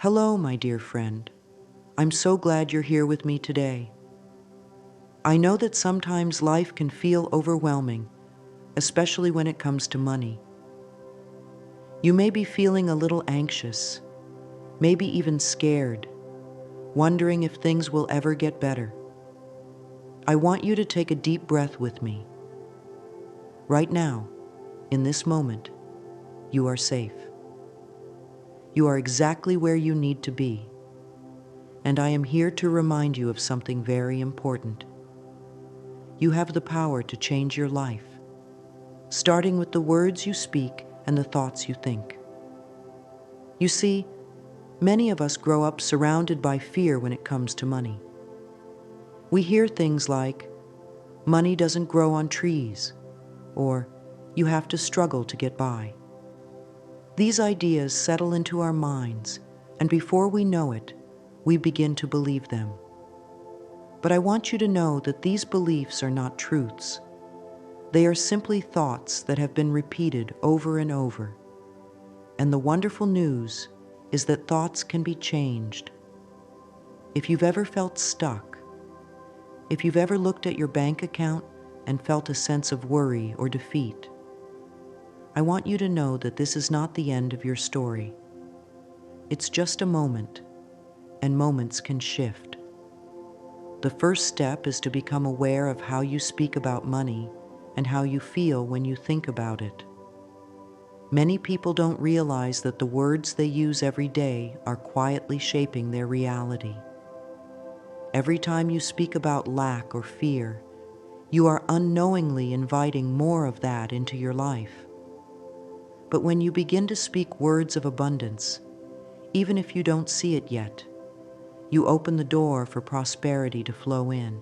Hello, my dear friend. I'm so glad you're here with me today. I know that sometimes life can feel overwhelming, especially when it comes to money. You may be feeling a little anxious, maybe even scared, wondering if things will ever get better. I want you to take a deep breath with me. Right now, in this moment, you are safe. You are exactly where you need to be. And I am here to remind you of something very important. You have the power to change your life, starting with the words you speak and the thoughts you think. You see, many of us grow up surrounded by fear when it comes to money. We hear things like, money doesn't grow on trees, or you have to struggle to get by. These ideas settle into our minds, and before we know it, we begin to believe them. But I want you to know that these beliefs are not truths. They are simply thoughts that have been repeated over and over. And the wonderful news is that thoughts can be changed. If you've ever felt stuck, if you've ever looked at your bank account and felt a sense of worry or defeat, I want you to know that this is not the end of your story. It's just a moment, and moments can shift. The first step is to become aware of how you speak about money and how you feel when you think about it. Many people don't realize that the words they use every day are quietly shaping their reality. Every time you speak about lack or fear, you are unknowingly inviting more of that into your life. But when you begin to speak words of abundance, even if you don't see it yet, you open the door for prosperity to flow in.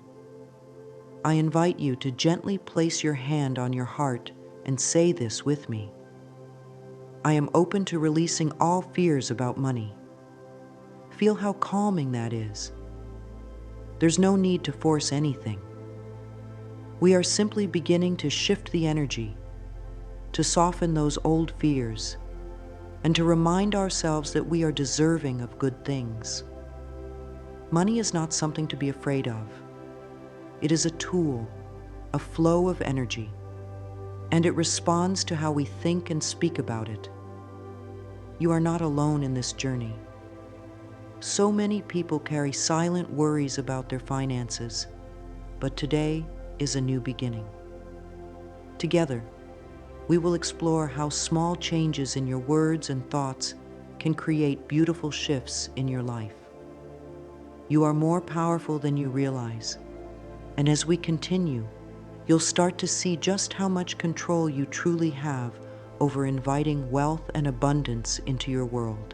I invite you to gently place your hand on your heart and say this with me. I am open to releasing all fears about money. Feel how calming that is. There's no need to force anything. We are simply beginning to shift the energy, to soften those old fears, and to remind ourselves that we are deserving of good things. Money is not something to be afraid of. It is a tool, a flow of energy, and it responds to how we think and speak about it. You are not alone in this journey. So many people carry silent worries about their finances, but today is a new beginning. Together, we will explore how small changes in your words and thoughts can create beautiful shifts in your life. You are more powerful than you realize, and as we continue, you'll start to see just how much control you truly have over inviting wealth and abundance into your world.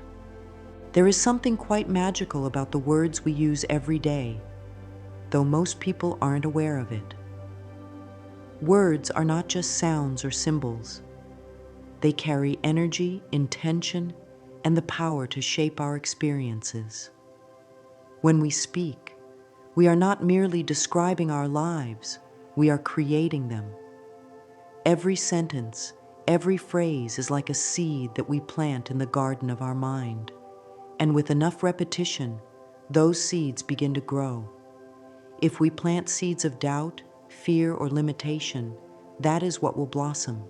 There is something quite magical about the words we use every day, though most people aren't aware of it. Words are not just sounds or symbols. They carry energy, intention, and the power to shape our experiences. When we speak, we are not merely describing our lives, we are creating them. Every sentence, every phrase is like a seed that we plant in the garden of our mind. And with enough repetition, those seeds begin to grow. If we plant seeds of doubt, fear, or limitation, that is what will blossom.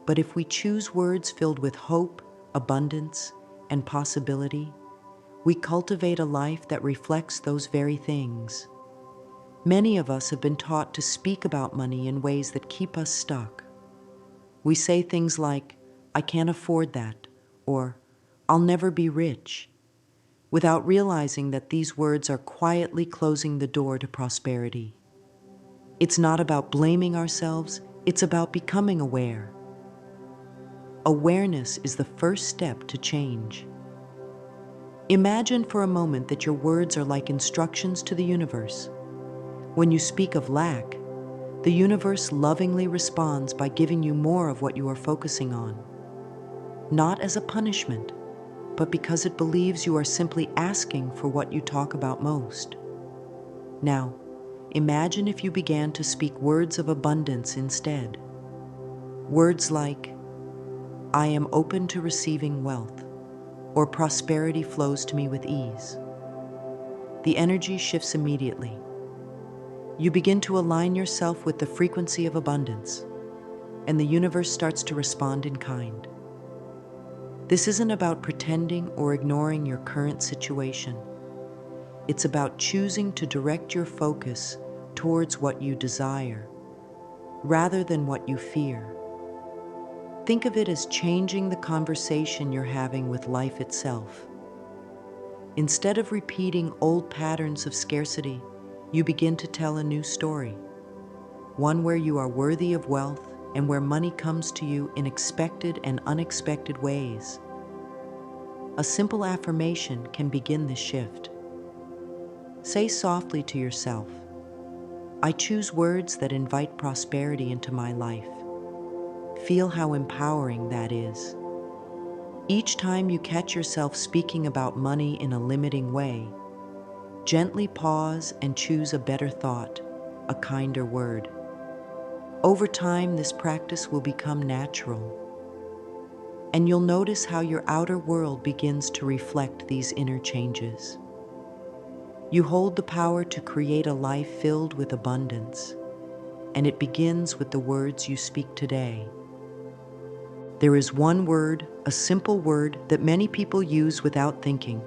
But if we choose words filled with hope, abundance, and possibility, we cultivate a life that reflects those very things. Many of us have been taught to speak about money in ways that keep us stuck. We say things like, I can't afford that, or I'll never be rich, without realizing that these words are quietly closing the door to prosperity. It's not about blaming ourselves, it's about becoming aware. Awareness is the first step to change. Imagine for a moment that your words are like instructions to the universe. When you speak of lack, the universe lovingly responds by giving you more of what you are focusing on. Not as a punishment, but because it believes you are simply asking for what you talk about most. Now, imagine if you began to speak words of abundance instead. Words like, I am open to receiving wealth. or prosperity flows to me with ease. The energy shifts immediately. You begin to align yourself with the frequency of abundance, and the universe starts to respond in kind. This isn't about pretending or ignoring your current situation. It's about choosing to direct your focus towards what you desire, rather than what you fear. Think of it as changing the conversation you're having with life itself. Instead of repeating old patterns of scarcity, you begin to tell a new story, one where you are worthy of wealth and where money comes to you in expected and unexpected ways. A simple affirmation can begin this shift. Say softly to yourself, "I choose words that invite prosperity into my life." Feel how empowering that is. Each time you catch yourself speaking about money in a limiting way, gently pause and choose a better thought, a kinder word. Over time, this practice will become natural, and you'll notice how your outer world begins to reflect these inner changes. You hold the power to create a life filled with abundance, and it begins with the words you speak today. There is one word, a simple word that many people use without thinking,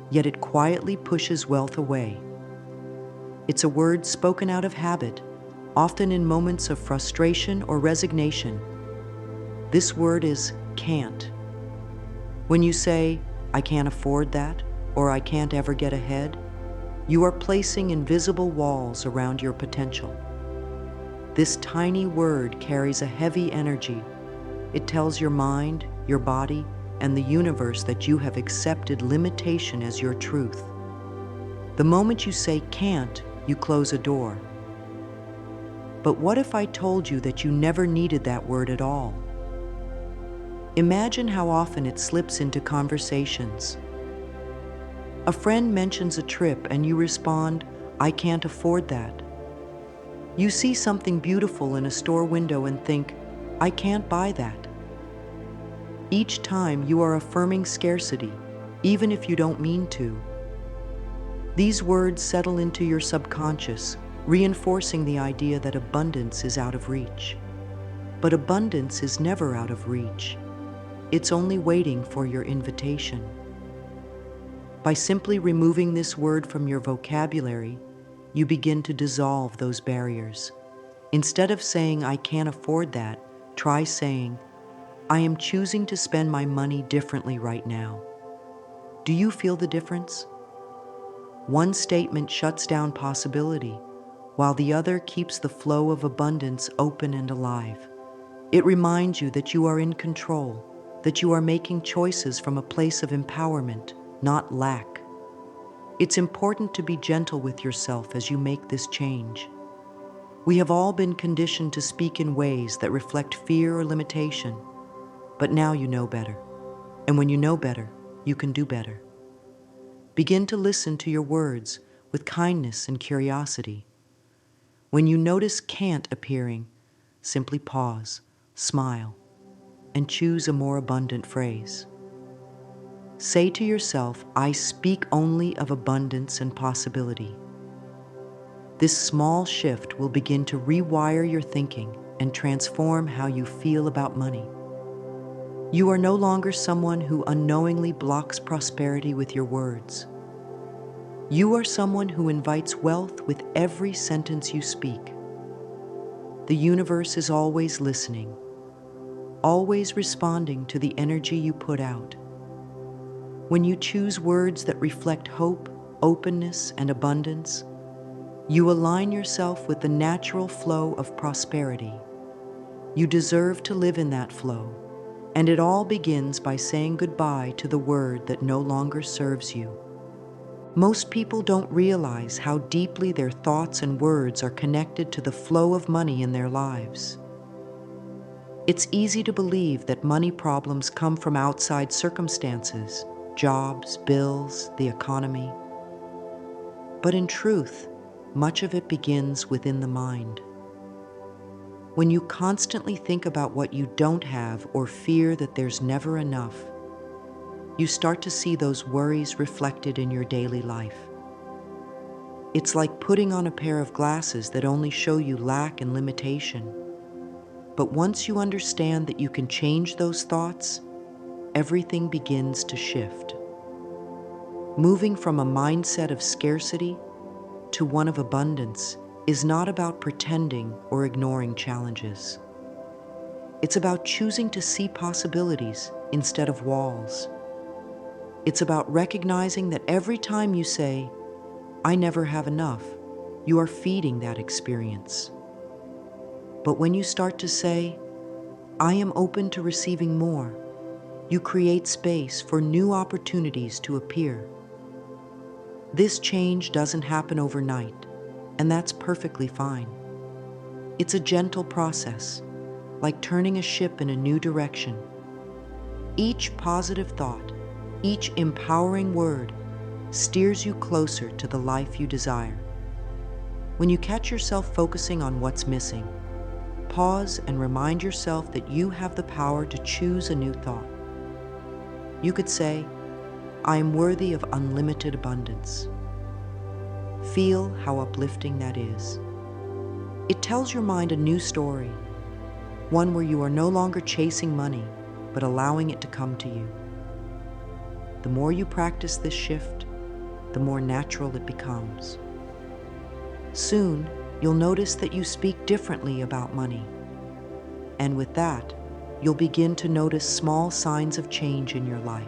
yet it quietly pushes wealth away. It's a word spoken out of habit, often in moments of frustration or resignation. This word is can't. When you say, "I can't afford that," or "I can't ever get ahead," you are placing invisible walls around your potential. This tiny word carries a heavy energy. It tells your mind, your body, and the universe that you have accepted limitation as your truth. The moment you say can't, you close a door. But what if I told you that you never needed that word at all? Imagine how often it slips into conversations. A friend mentions a trip and you respond, "I can't afford that." You see something beautiful in a store window and think, "I can't buy that." Each time you are affirming scarcity, even if you don't mean to. These words settle into your subconscious, reinforcing the idea that abundance is out of reach. But abundance is never out of reach. It's only waiting for your invitation. By simply removing this word from your vocabulary, you begin to dissolve those barriers. Instead of saying, "I can't afford that," try saying, "I am choosing to spend my money differently right now." Do you feel the difference? One statement shuts down possibility, while the other keeps the flow of abundance open and alive. It reminds you that you are in control, that you are making choices from a place of empowerment, not lack. It's important to be gentle with yourself as you make this change. We have all been conditioned to speak in ways that reflect fear or limitation, but now you know better. And when you know better, you can do better. Begin to listen to your words with kindness and curiosity. When you notice can't appearing, simply pause, smile, and choose a more abundant phrase. Say to yourself, "I speak only of abundance and possibility." This small shift will begin to rewire your thinking and transform how you feel about money. You are no longer someone who unknowingly blocks prosperity with your words. You are someone who invites wealth with every sentence you speak. The universe is always listening, always responding to the energy you put out. When you choose words that reflect hope, openness, and abundance, you align yourself with the natural flow of prosperity. You deserve to live in that flow, and it all begins by saying goodbye to the word that no longer serves you. Most people don't realize how deeply their thoughts and words are connected to the flow of money in their lives. It's easy to believe that money problems come from outside circumstances, jobs, bills, the economy. But in truth, much of it begins within the mind. When you constantly think about what you don't have or fear that there's never enough, you start to see those worries reflected in your daily life. It's like putting on a pair of glasses that only show you lack and limitation. But once you understand that you can change those thoughts, everything begins to shift. Moving from a mindset of scarcity to one of abundance is not about pretending or ignoring challenges. It's about choosing to see possibilities instead of walls. It's about recognizing that every time you say, "I never have enough," you are feeding that experience. But when you start to say, "I am open to receiving more," you create space for new opportunities to appear. This change doesn't happen overnight, and that's perfectly fine. It's a gentle process, like turning a ship in a new direction. Each positive thought, each empowering word, steers you closer to the life you desire. When you catch yourself focusing on what's missing, pause and remind yourself that you have the power to choose a new thought. You could say, "I am worthy of unlimited abundance." Feel how uplifting that is. It tells your mind a new story, one where you are no longer chasing money, but allowing it to come to you. The more you practice this shift, the more natural it becomes. Soon, you'll notice that you speak differently about money. And with that, you'll begin to notice small signs of change in your life.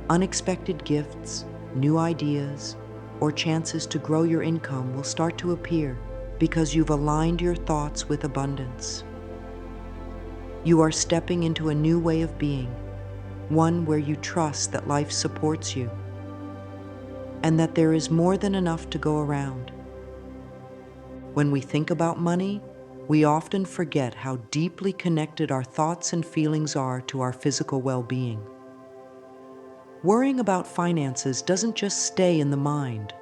Unexpected gifts, new ideas, or chances to grow your income will start to appear because you've aligned your thoughts with abundance. You are stepping into a new way of being, one where you trust that life supports you and that there is more than enough to go around. When we think about money, we often forget how deeply connected our thoughts and feelings are to our physical well-being. Worrying about finances doesn't just stay in the mind.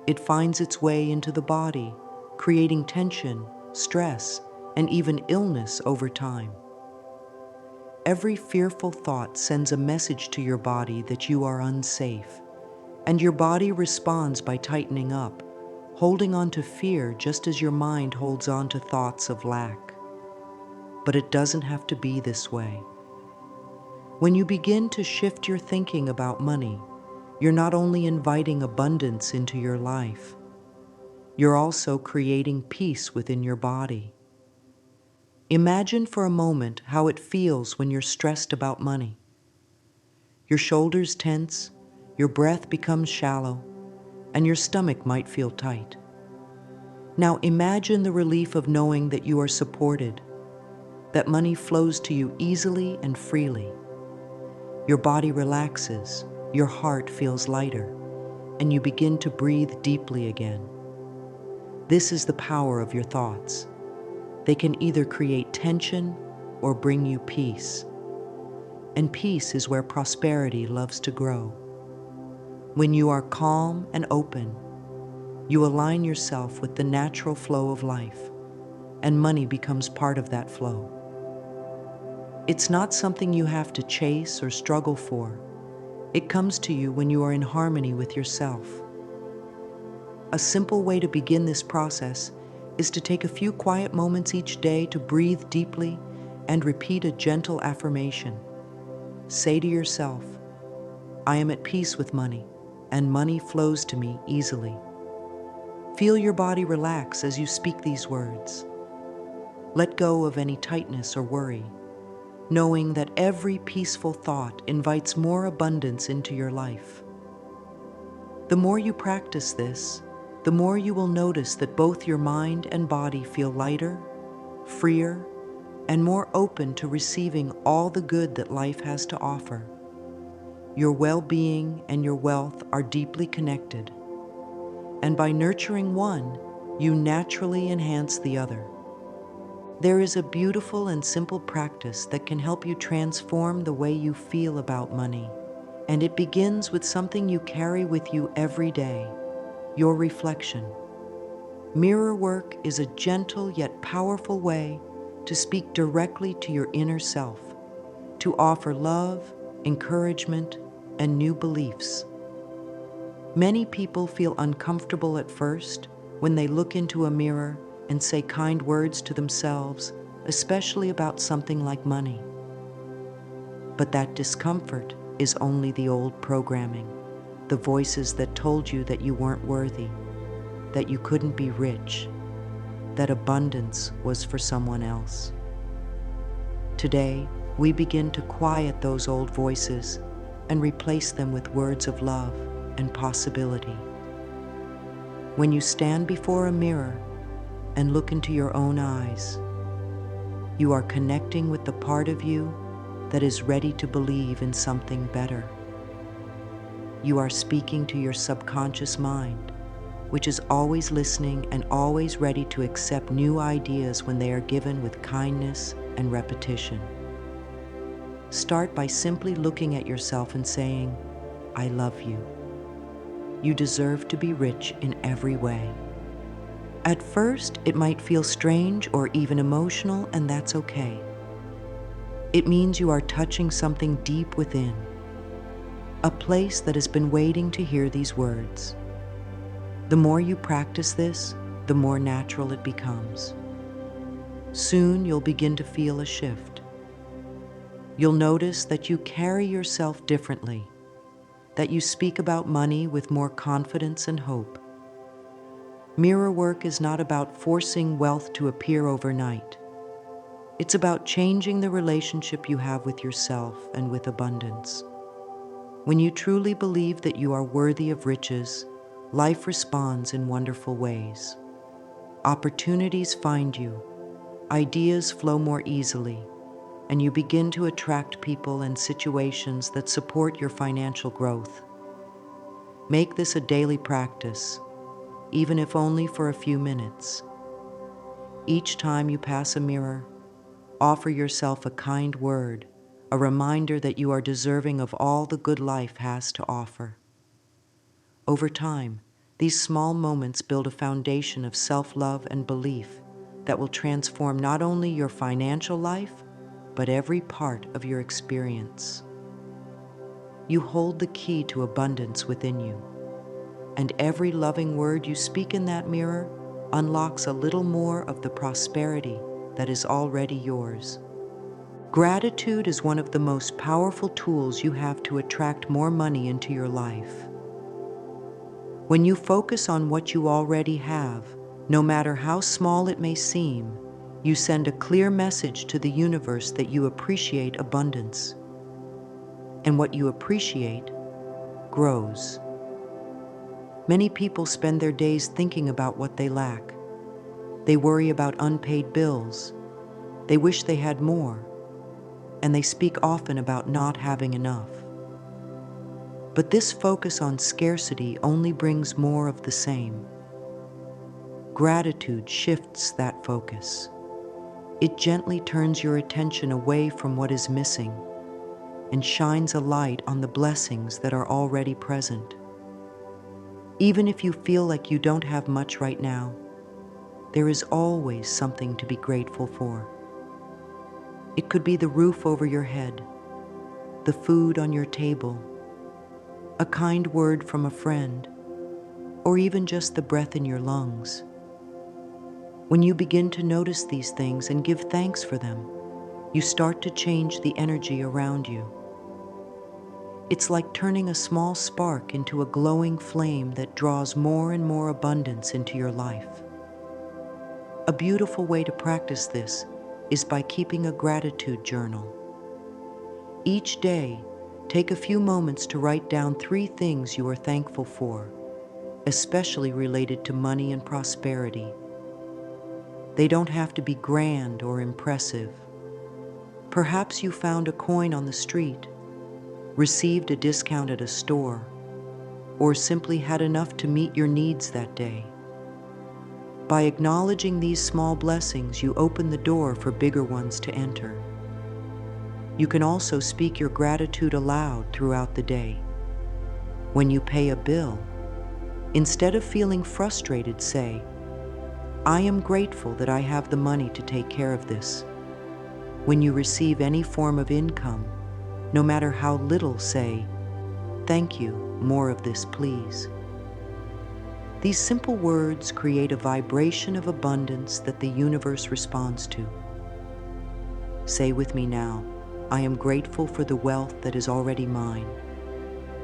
It finds its way into the body, creating tension, stress, and even illness over time. Every fearful thought sends a message to your body that you are unsafe, and your body responds by tightening up, holding on to fear just as your mind holds on to thoughts of lack. But it doesn't have to be this way. When you begin to shift your thinking about money, you're not only inviting abundance into your life, you're also creating peace within your body. Imagine for a moment how it feels when you're stressed about money. Your shoulders tense, your breath becomes shallow, and your stomach might feel tight. Now imagine the relief of knowing that you are supported, that money flows to you easily and freely. Your body relaxes, your heart feels lighter, and you begin to breathe deeply again. This is the power of your thoughts. They can either create tension or bring you peace. And peace is where prosperity loves to grow. When you are calm and open, you align yourself with the natural flow of life, and money becomes part of that flow. It's not something you have to chase or struggle for. It comes to you when you are in harmony with yourself. A simple way to begin this process is to take a few quiet moments each day to breathe deeply and repeat a gentle affirmation. Say to yourself, "I am at peace with money, and money flows to me easily." Feel your body relax as you speak these words. Let go of any tightness or worry, knowing that every peaceful thought invites more abundance into your life. The more you practice this, the more you will notice that both your mind and body feel lighter, freer, and more open to receiving all the good that life has to offer. Your well-being and your wealth are deeply connected, and by nurturing one, you naturally enhance the other. There is a beautiful and simple practice that can help you transform the way you feel about money, and it begins with something you carry with you every day: your reflection. Mirror work is a gentle yet powerful way to speak directly to your inner self, to offer love, encouragement, and new beliefs. Many people feel uncomfortable at first when they look into a mirror and say kind words to themselves, especially about something like money. But that discomfort is only the old programming, the voices that told you that you weren't worthy, that you couldn't be rich, that abundance was for someone else. Today, we begin to quiet those old voices and replace them with words of love and possibility. When you stand before a mirror and look into your own eyes, you are connecting with the part of you that is ready to believe in something better. You are speaking to your subconscious mind, which is always listening and always ready to accept new ideas when they are given with kindness and repetition. Start by simply looking at yourself and saying, "I love you. You deserve to be rich in every way." At first, it might feel strange or even emotional, and that's okay. It means you are touching something deep within, a place that has been waiting to hear these words. The more you practice this, the more natural it becomes. Soon you'll begin to feel a shift. You'll notice that you carry yourself differently, that you speak about money with more confidence and hope. Mirror work is not about forcing wealth to appear overnight. It's about changing the relationship you have with yourself and with abundance. When you truly believe that you are worthy of riches, life responds in wonderful ways. Opportunities find you, ideas flow more easily, and you begin to attract people and situations that support your financial growth. Make this a daily practice, even if only for a few minutes. Each time you pass a mirror, offer yourself a kind word, a reminder that you are deserving of all the good life has to offer. Over time, these small moments build a foundation of self-love and belief that will transform not only your financial life, but every part of your experience. You hold the key to abundance within you, and every loving word you speak in that mirror unlocks a little more of the prosperity that is already yours. Gratitude is one of the most powerful tools you have to attract more money into your life. When you focus on what you already have, no matter how small it may seem, you send a clear message to the universe that you appreciate abundance. And what you appreciate grows. Many people spend their days thinking about what they lack. They worry about unpaid bills. They wish they had more. And they speak often about not having enough. But this focus on scarcity only brings more of the same. Gratitude shifts that focus. It gently turns your attention away from what is missing and shines a light on the blessings that are already present. Even if you feel like you don't have much right now, there is always something to be grateful for. It could be the roof over your head, the food on your table, a kind word from a friend, or even just the breath in your lungs. When you begin to notice these things and give thanks for them, you start to change the energy around you. It's like turning a small spark into a glowing flame that draws more and more abundance into your life. A beautiful way to practice this is by keeping a gratitude journal. Each day, take a few moments to write down 3 things you are thankful for, especially related to money and prosperity. They don't have to be grand or impressive. Perhaps you found a coin on the street, received a discount at a store, or simply had enough to meet your needs that day. By acknowledging these small blessings, you open the door for bigger ones to enter. You can also speak your gratitude aloud throughout the day. When you pay a bill, instead of feeling frustrated, say, "I am grateful that I have the money to take care of this." When you receive any form of income, No matter how little, say, "Thank you, more of this, please." These simple words create a vibration of abundance that the universe responds to. Say with me now, "I am grateful for the wealth that is already mine."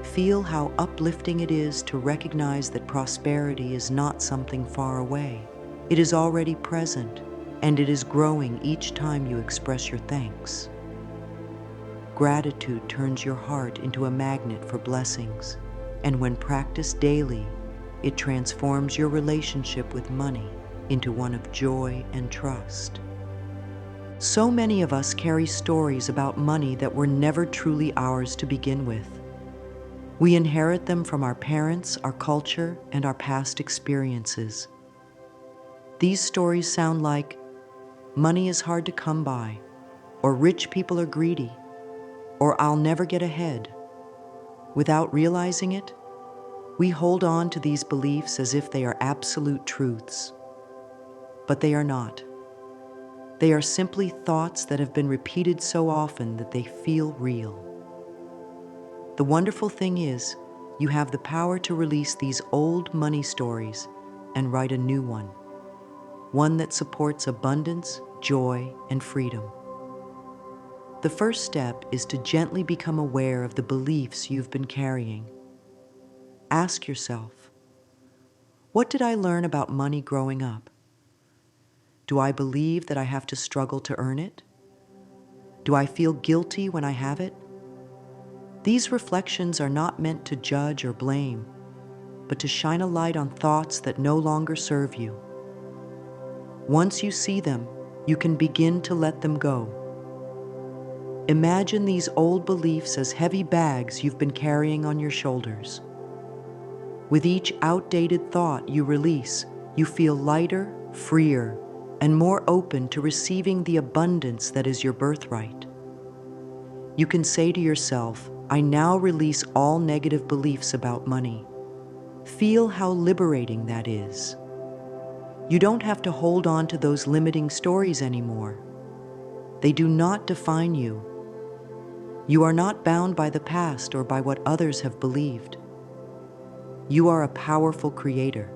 Feel how uplifting it is to recognize that prosperity is not something far away. It is already present, and it is growing each time you express your thanks. Gratitude turns your heart into a magnet for blessings, and when practiced daily, it transforms your relationship with money into one of joy and trust. So many of us carry stories about money that were never truly ours to begin with. We inherit them from our parents, our culture, and our past experiences. These stories sound like, "Money is hard to come by," or "Rich people are greedy," or "I'll never get ahead." Without realizing it, we hold on to these beliefs as if they are absolute truths. But they are not. They are simply thoughts that have been repeated so often that they feel real. The wonderful thing is, you have the power to release these old money stories and write a new one that supports abundance, joy, and freedom. The first step is to gently become aware of the beliefs you've been carrying. Ask yourself, what did I learn about money growing up? Do I believe that I have to struggle to earn it? Do I feel guilty when I have it? These reflections are not meant to judge or blame, but to shine a light on thoughts that no longer serve you. Once you see them, you can begin to let them go. Imagine these old beliefs as heavy bags you've been carrying on your shoulders. With each outdated thought you release, you feel lighter, freer, and more open to receiving the abundance that is your birthright. You can say to yourself, "I now release all negative beliefs about money." Feel how liberating that is. You don't have to hold on to those limiting stories anymore. They do not define you. You are not bound by the past or by what others have believed. You are a powerful creator,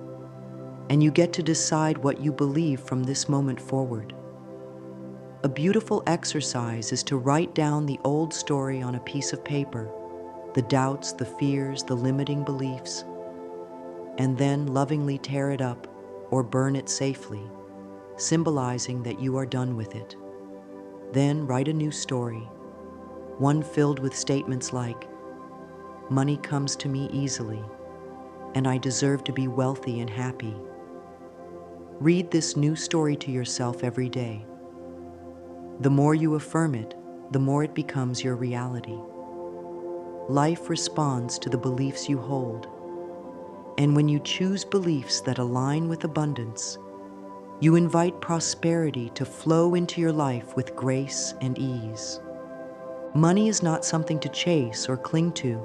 and you get to decide what you believe from this moment forward. A beautiful exercise is to write down the old story on a piece of paper, the doubts, the fears, the limiting beliefs, and then lovingly tear it up or burn it safely, symbolizing that you are done with it. Then write a new story, one filled with statements like, "Money comes to me easily, and I deserve to be wealthy and happy." Read this new story to yourself every day. The more you affirm it, the more it becomes your reality. Life responds to the beliefs you hold. And when you choose beliefs that align with abundance, you invite prosperity to flow into your life with grace and ease. Money is not something to chase or cling to.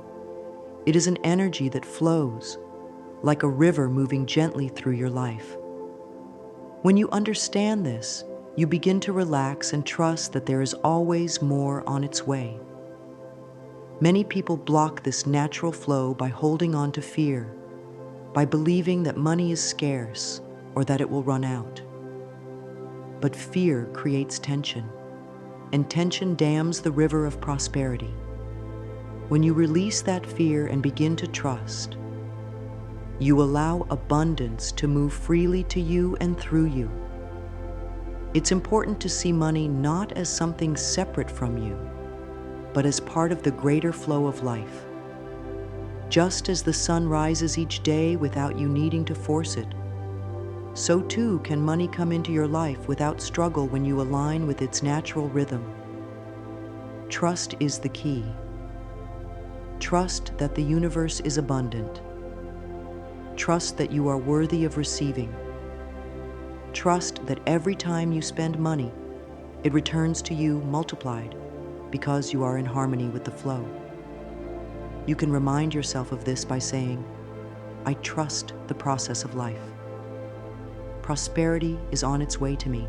It is an energy that flows, like a river moving gently through your life. When you understand this, you begin to relax and trust that there is always more on its way. Many people block this natural flow by holding on to fear, by believing that money is scarce or that it will run out. But fear creates tension, and tension dams the river of prosperity. When you release that fear and begin to trust, you allow abundance to move freely to you and through you. It's important to see money not as something separate from you, but as part of the greater flow of life. Just as the sun rises each day without you needing to force it, so too can money come into your life without struggle when you align with its natural rhythm. Trust is the key. Trust that the universe is abundant. Trust that you are worthy of receiving. Trust that every time you spend money, it returns to you multiplied because you are in harmony with the flow. You can remind yourself of this by saying, "I trust the process of life. Prosperity is on its way to me."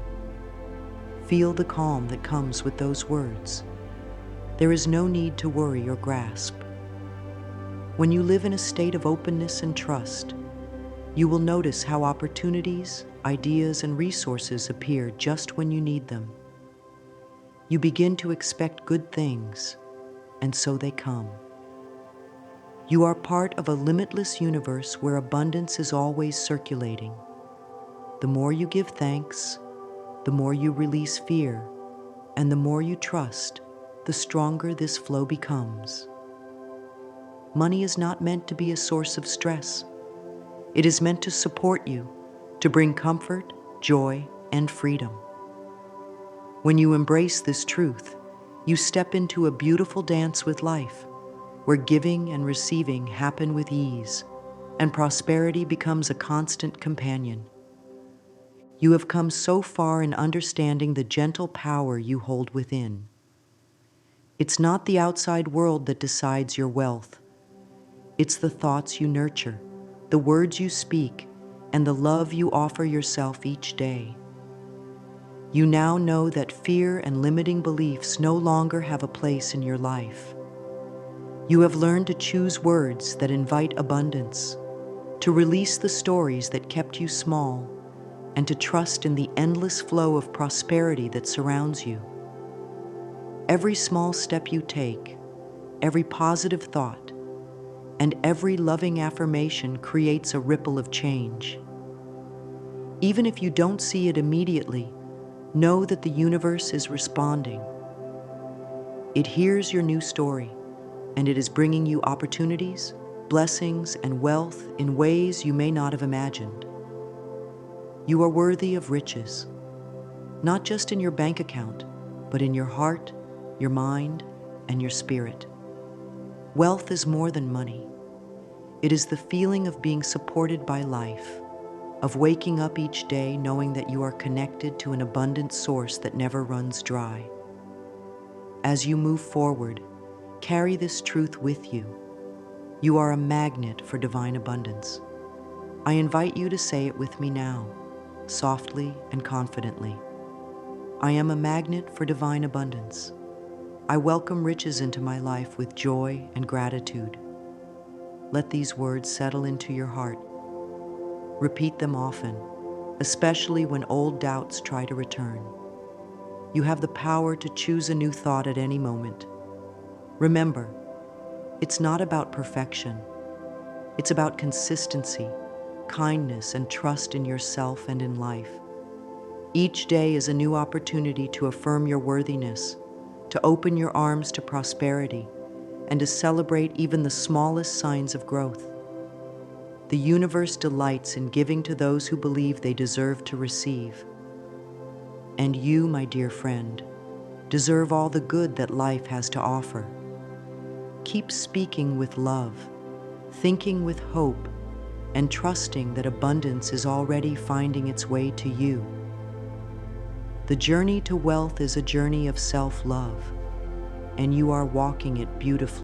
Feel the calm that comes with those words. There is no need to worry or grasp. When you live in a state of openness and trust, you will notice how opportunities, ideas, and resources appear just when you need them. You begin to expect good things, and so they come. You are part of a limitless universe where abundance is always circulating. The more you give thanks, the more you release fear, and the more you trust, the stronger this flow becomes. Money is not meant to be a source of stress. It is meant to support you, to bring comfort, joy, and freedom. When you embrace this truth, you step into a beautiful dance with life, where giving and receiving happen with ease, and prosperity becomes a constant companion. You have come so far in understanding the gentle power you hold within. It's not the outside world that decides your wealth. It's the thoughts you nurture, the words you speak, and the love you offer yourself each day. You now know that fear and limiting beliefs no longer have a place in your life. You have learned to choose words that invite abundance, to release the stories that kept you small, and to trust in the endless flow of prosperity that surrounds you. Every small step you take, every positive thought, and every loving affirmation creates a ripple of change. Even if you don't see it immediately, know that the universe is responding. It hears your new story, and it is bringing you opportunities, blessings, and wealth in ways you may not have imagined. You are worthy of riches, not just in your bank account, but in your heart, your mind, and your spirit. Wealth is more than money. It is the feeling of being supported by life, of waking up each day knowing that you are connected to an abundant source that never runs dry. As you move forward, carry this truth with you. You are a magnet for divine abundance. I invite you to say it with me now, softly and confidently. I am a magnet for divine abundance. I welcome riches into my life with joy and gratitude. Let these words settle into your heart. Repeat them often, especially when old doubts try to return. You have the power to choose a new thought at any moment. Remember, it's not about perfection. It's about consistency, kindness, and trust in yourself and in life. Each day is a new opportunity to affirm your worthiness, to open your arms to prosperity, and to celebrate even the smallest signs of growth. The universe delights in giving to those who believe they deserve to receive. And you, my dear friend, deserve all the good that life has to offer. Keep speaking with love, thinking with hope, and trusting that abundance is already finding its way to you. The journey to wealth is a journey of self-love, and you are walking it beautifully.